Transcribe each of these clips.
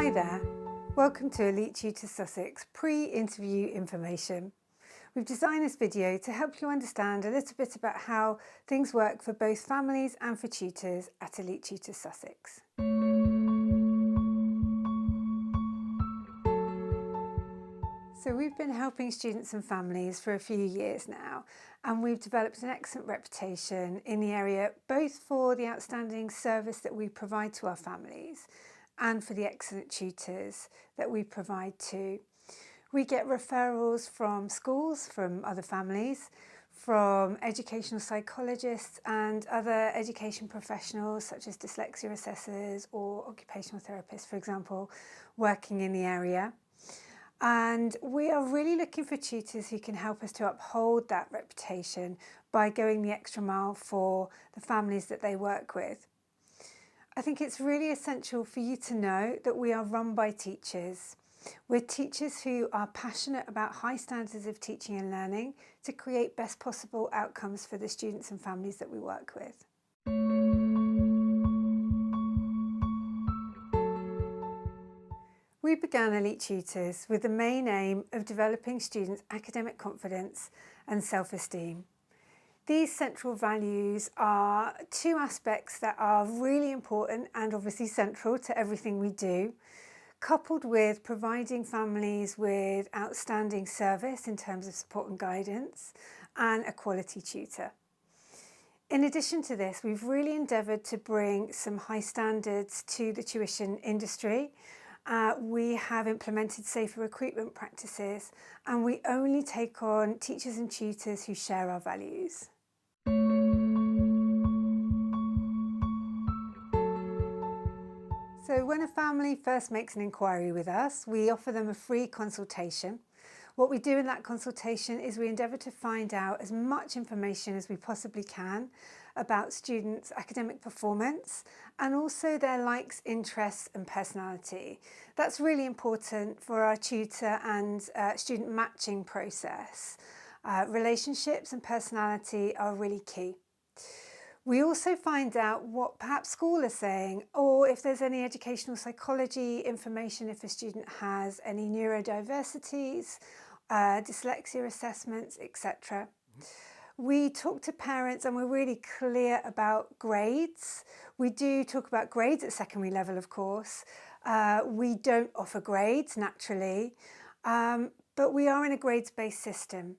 Hi there, welcome to Elite Tutor Sussex pre-interview information. We've designed this video to help you understand a little bit about how things work for both families and for tutors at Elite Tutor Sussex. So we've been helping students and families for a few years now, and we've developed an excellent reputation in the area, both for the outstanding service that we provide to our families and for the excellent tutors that we provide too. We get referrals from schools, from other families, from educational psychologists and other education professionals such as dyslexia assessors or occupational therapists, for example, working in the area. And we are really looking for tutors who can help us to uphold that reputation by going the extra mile for the families that they work with. I think it's really essential for you to know that we are run by teachers. We're teachers who are passionate about high standards of teaching and learning to create best possible outcomes for the students and families that we work with. We began Elite Tutors with the main aim of developing students' academic confidence and self-esteem. These central values are two aspects that are really important and obviously central to everything we do, coupled with providing families with outstanding service in terms of support and guidance and a quality tutor. In addition to this, we've really endeavoured to bring some high standards to the tuition industry. We have implemented safer recruitment practices, and we only take on teachers and tutors who share our values. So when a family first makes an inquiry with us, we offer them a free consultation. What we do in that consultation is we endeavour to find out as much information as we possibly can about students' academic performance and also their likes, interests and personality. That's really important for our tutor and student matching process. Relationships and personality are really key. We also find out what perhaps school are saying, or if there's any educational psychology information, if a student has any neurodiversities, dyslexia assessments, etc. We talk to parents and we're really clear about grades. We do talk about grades at secondary level, of course. We don't offer grades naturally, but we are in a grades-based system.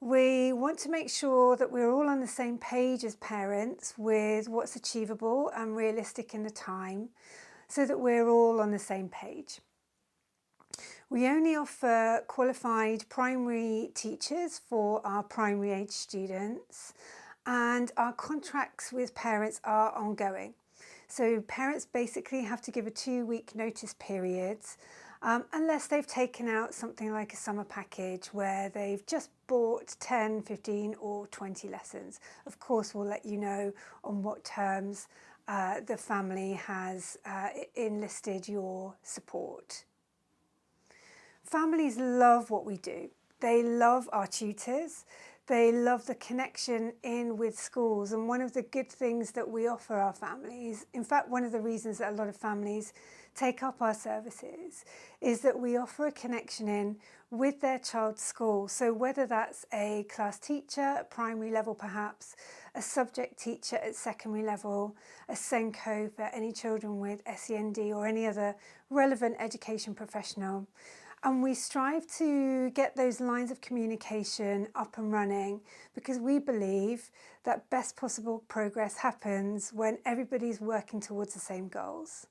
We want to make sure that we're all on the same page as parents with what's achievable and realistic in the time, so that we're all on the same page. We only offer qualified primary teachers for our primary age students, and our contracts with parents are ongoing. So parents basically have to give a 2-week notice period unless they've taken out something like a summer package where they've just bought 10, 15 or 20 lessons. Of course, we'll let you know on what terms the family has enlisted your support. Families love what we do. They love our tutors. They love the connection in with schools, and one of the good things that we offer our families, in fact one of the reasons that a lot of families take up our services, is that we offer a connection in with their child's school. So whether that's a class teacher at primary level perhaps, a subject teacher at secondary level, a SENCO for any children with SEND or any other relevant education professional. And we strive to get those lines of communication up and running because we believe that best possible progress happens when everybody's working towards the same goals.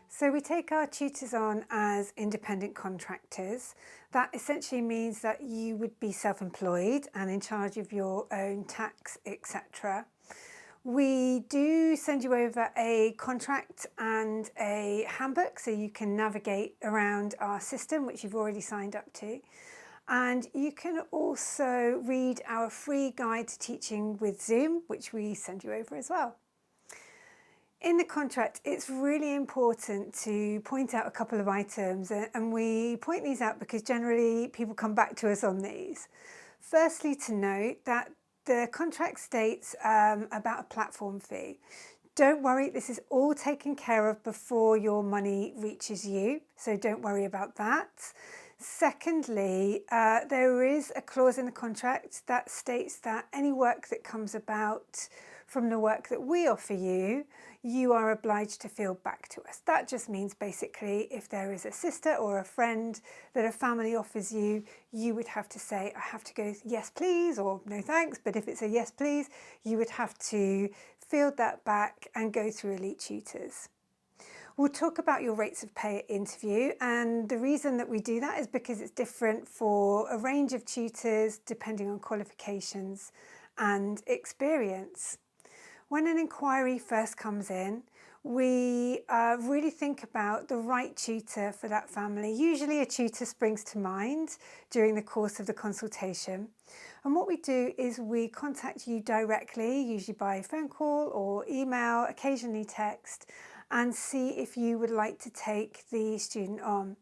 So we take our tutors on as independent contractors. That essentially means that you would be self-employed and in charge of your own tax, etc. We do send you over a contract and a handbook so you can navigate around our system, which you've already signed up to. And you can also read our free guide to teaching with Zoom, which we send you over as well. In the contract, it's really important to point out a couple of items, and we point these out because generally people come back to us on these. Firstly, to note that the contract states about a platform fee. Don't worry, this is all taken care of before your money reaches you, so don't worry about that. Secondly, there is a clause in the contract that states that any work that comes about from the work that we offer you, you are obliged to field back to us. That just means basically if there is a sister or a friend that a family offers you, you would have to say, I have to go yes please or no thanks, but if it's a yes please, you would have to field that back and go through Elite Tutors. We'll talk about your rates of pay at interview, and the reason that we do that is because it's different for a range of tutors depending on qualifications and experience. When an inquiry first comes in, we really think about the right tutor for that family. Usually a tutor springs to mind during the course of the consultation. And what we do is we contact you directly, usually by phone call or email, occasionally text, and see if you would like to take the student on.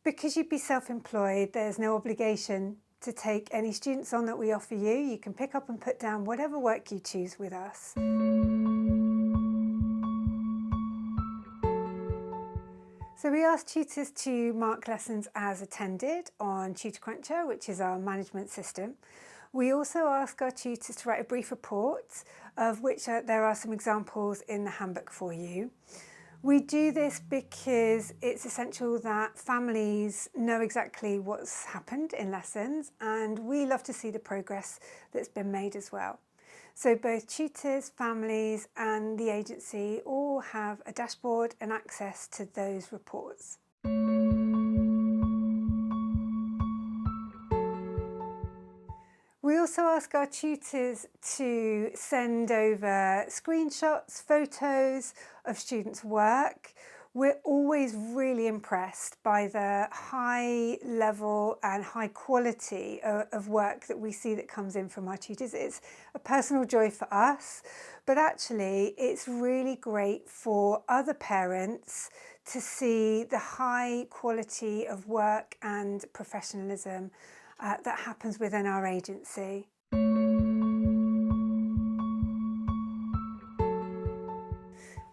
Because you'd be self-employed, there's no obligation to take any students on that we offer you. You can pick up and put down whatever work you choose with us. So we ask tutors to mark lessons as attended on Tutor, which is our management system. We also ask our tutors to write a brief report, of which there are some examples in the handbook for you. We do this because it's essential that families know exactly what's happened in lessons, and we love to see the progress that's been made as well. So both tutors, families and the agency all have a dashboard and access to those reports. We also ask our tutors to send over screenshots, photos of students' work. We're always really impressed by the high level and high quality of work that we see that comes in from our tutors. It's a personal joy for us, but actually it's really great for other parents to see the high quality of work and professionalism that happens within our agency.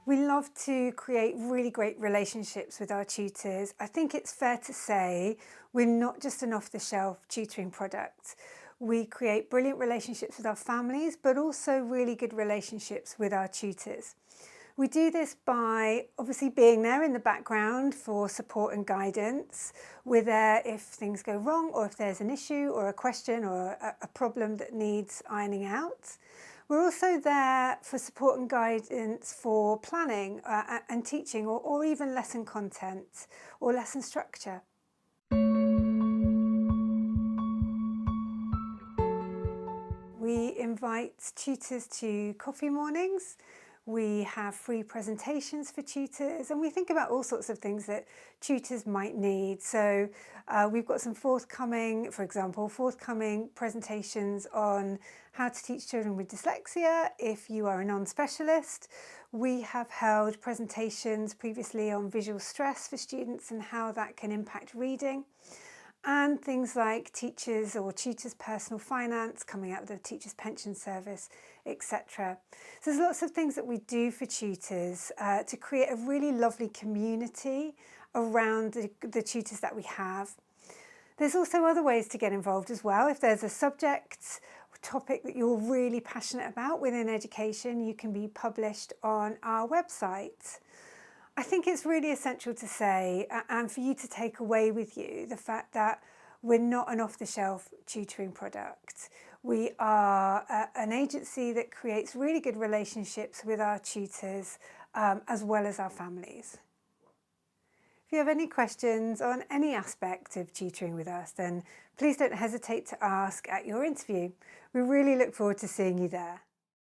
We love to create really great relationships with our tutors. I think it's fair to say we're not just an off-the-shelf tutoring product. We create brilliant relationships with our families, but also really good relationships with our tutors. We do this by obviously being there in the background for support and guidance. We're there if things go wrong or if there's an issue or a question or a problem that needs ironing out. We're also there for support and guidance for planning and teaching or even lesson content or lesson structure. We invite tutors to coffee mornings. We have free presentations for tutors, and we think about all sorts of things that tutors might need. So we've got some forthcoming presentations on how to teach children with dyslexia if you are a non-specialist. We have held presentations previously on visual stress for students and how that can impact reading. And things like teachers or tutors' personal finance, coming out of the teachers' pension service, etc. So there's lots of things that we do for tutors to create a really lovely community around the tutors that we have. There's also other ways to get involved as well. If there's a subject or topic that you're really passionate about within education, you can be published on our website. I think it's really essential to say, and for you to take away with you, the fact that we're not an off-the-shelf tutoring product. We are an agency that creates really good relationships with our tutors as well as our families. If you have any questions on any aspect of tutoring with us, then please don't hesitate to ask at your interview. We really look forward to seeing you there.